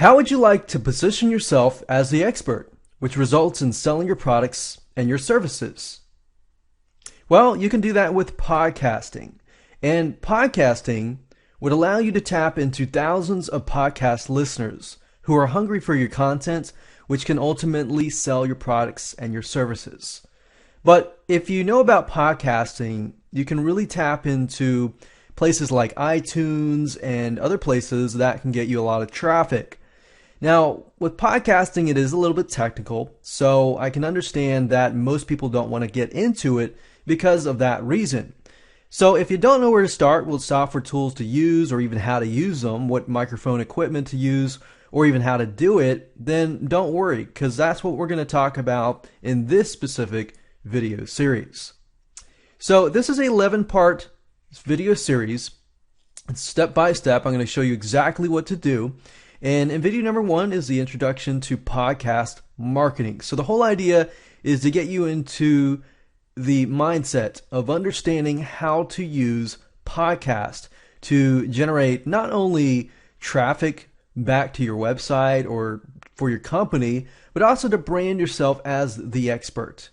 How would you like to position yourself as the expert, which results in selling your products and your services? Well, you can do that with podcasting. And podcasting would allow you to tap into thousands of podcast listeners who are hungry for your content, which can ultimately sell your products and your services. But if you know about podcasting, you can really tap into places like iTunes and other places that can get you a lot of traffic. Now, with podcasting, it is a little bit technical, so I can understand that most people don't want to get into it because of that reason. So if you don't know where to start, what software tools to use, or even how to use them, what microphone equipment to use, or even how to do it, then don't worry, because that's what we're going to talk about in this specific video series. So this is an 11-part video series. Step by step, I'm going to show you exactly what to do. And in video number 1 is the introduction to podcast marketing. So the whole idea is to get you into the mindset of understanding how to use podcast to generate not only traffic back to your website or for your company, but also to brand yourself as the expert.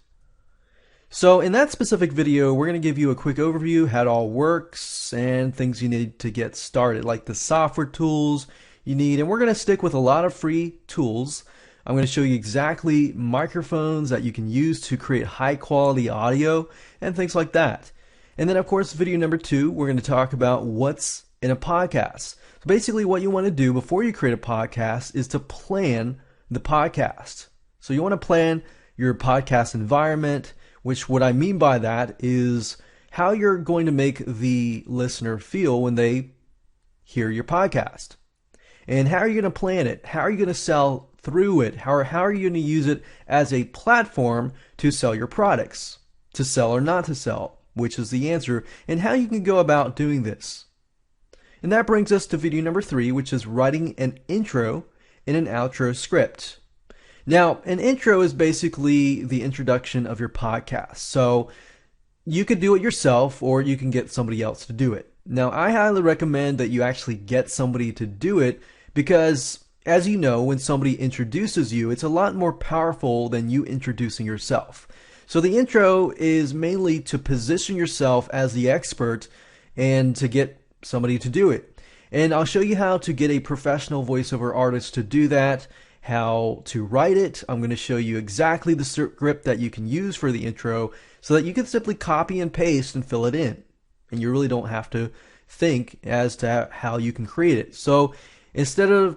So in that specific video, we're going to give you a quick overview, how it all works, and things you need to get started, like the software tools you need. And we're going to stick with a lot of free tools. I'm going to show you exactly microphones that you can use to create high quality audio and things like that. And then of course, video number 2, we're going to talk about what's in a podcast. So basically what you want to do before you create a podcast is to plan the podcast. So you want to plan your podcast environment, which what I mean by that is how you're going to make the listener feel when they hear your podcast. And how are you going to plan it? How are you going to sell through it? How are you going to use it as a platform to sell your products? To sell or not to sell, which is the answer, and how you can go about doing this. And that brings us to video number 3, which is writing an intro and an outro script. Now, an intro is basically the introduction of your podcast. So you could do it yourself or you can get somebody else to do it. Now, I highly recommend that you actually get somebody to do it because, as you know, when somebody introduces you, it's a lot more powerful than you introducing yourself. So the intro is mainly to position yourself as the expert and to get somebody to do it. And I'll show you how to get a professional voiceover artist to do that, how to write it. I'm going to show you exactly the script that you can use for the intro so that you can simply copy and paste and fill it in. And you really don't have to think as to how you can create it. So instead of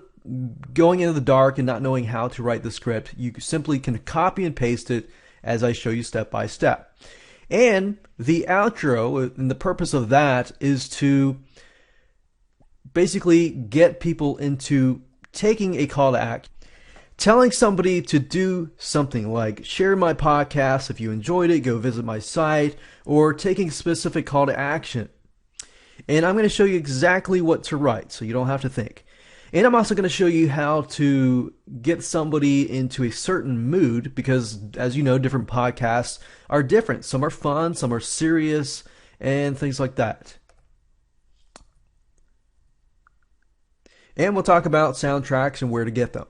going into the dark and not knowing how to write the script, you simply can copy and paste it as I show you step by step. And the outro, and the purpose of that is to basically get people into taking a call to action. Telling somebody to do something like share my podcast if you enjoyed it, go visit my site, or taking a specific call to action. And I'm going to show you exactly what to write so you don't have to think. And I'm also going to show you how to get somebody into a certain mood because, as you know, different podcasts are different. Some are fun, some are serious, and things like that. And we'll talk about soundtracks and where to get them.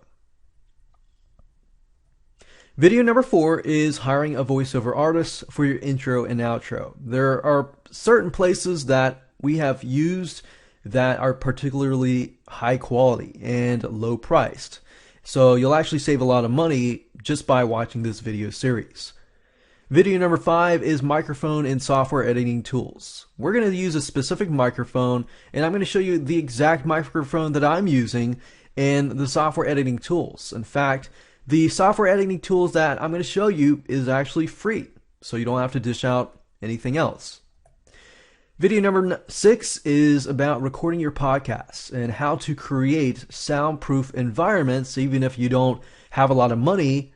Video number 4 is hiring a voiceover artist for your intro and outro. There are certain places that we have used that are particularly high quality and low priced. So you'll actually save a lot of money just by watching this video series. Video number 5 is microphone and software editing tools. We're going to use a specific microphone, and I'm going to show you the exact microphone that I'm using and the software editing tools. In fact, the software editing tools that I'm going to show you is actually free, so you don't have to dish out anything else. Video number 6 is about recording your podcasts and how to create soundproof environments even if you don't have a lot of money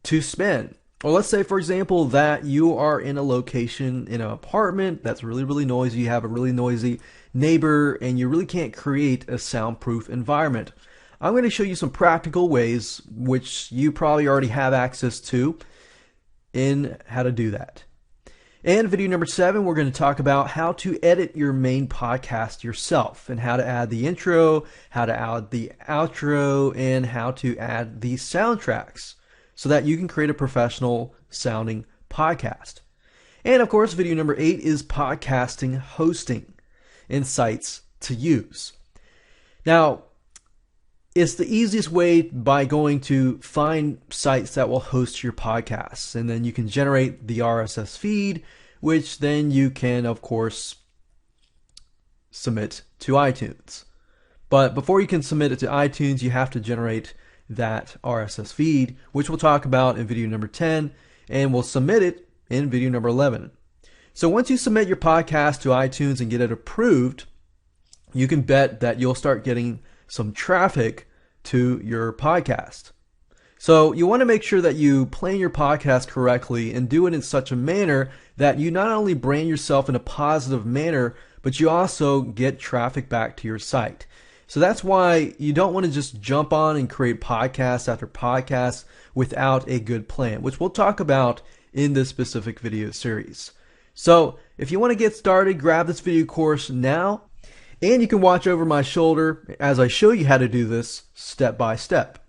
to spend. Or let's say, for example, that you are in a location in an apartment that's really, really noisy, you have a really noisy neighbor, and you really can't create a soundproof environment. I'm going to show you some practical ways, which you probably already have access to, in how to do that. And video number 7, we're going to talk about how to edit your main podcast yourself and how to add the intro, how to add the outro, and how to add the soundtracks so that you can create a professional sounding podcast. And of course, video number 8 is podcasting hosting and sites to use. Now, it's the easiest way by going to find sites that will host your podcasts, and then you can generate the RSS feed, which then you can, of course, submit to iTunes. But before you can submit it to iTunes, you have to generate that RSS feed, which we'll talk about in video number 10, and we'll submit it in video number 11. So once you submit your podcast to iTunes and get it approved, you can bet that you'll start getting some traffic to your podcast. So you want to make sure that you plan your podcast correctly and do it in such a manner that you not only brand yourself in a positive manner, but you also get traffic back to your site. So that's why you don't want to just jump on and create podcast after podcast without a good plan, which we'll talk about in this specific video series. So if you want to get started, grab this video course now. And you can watch over my shoulder as I show you how to do this step by step.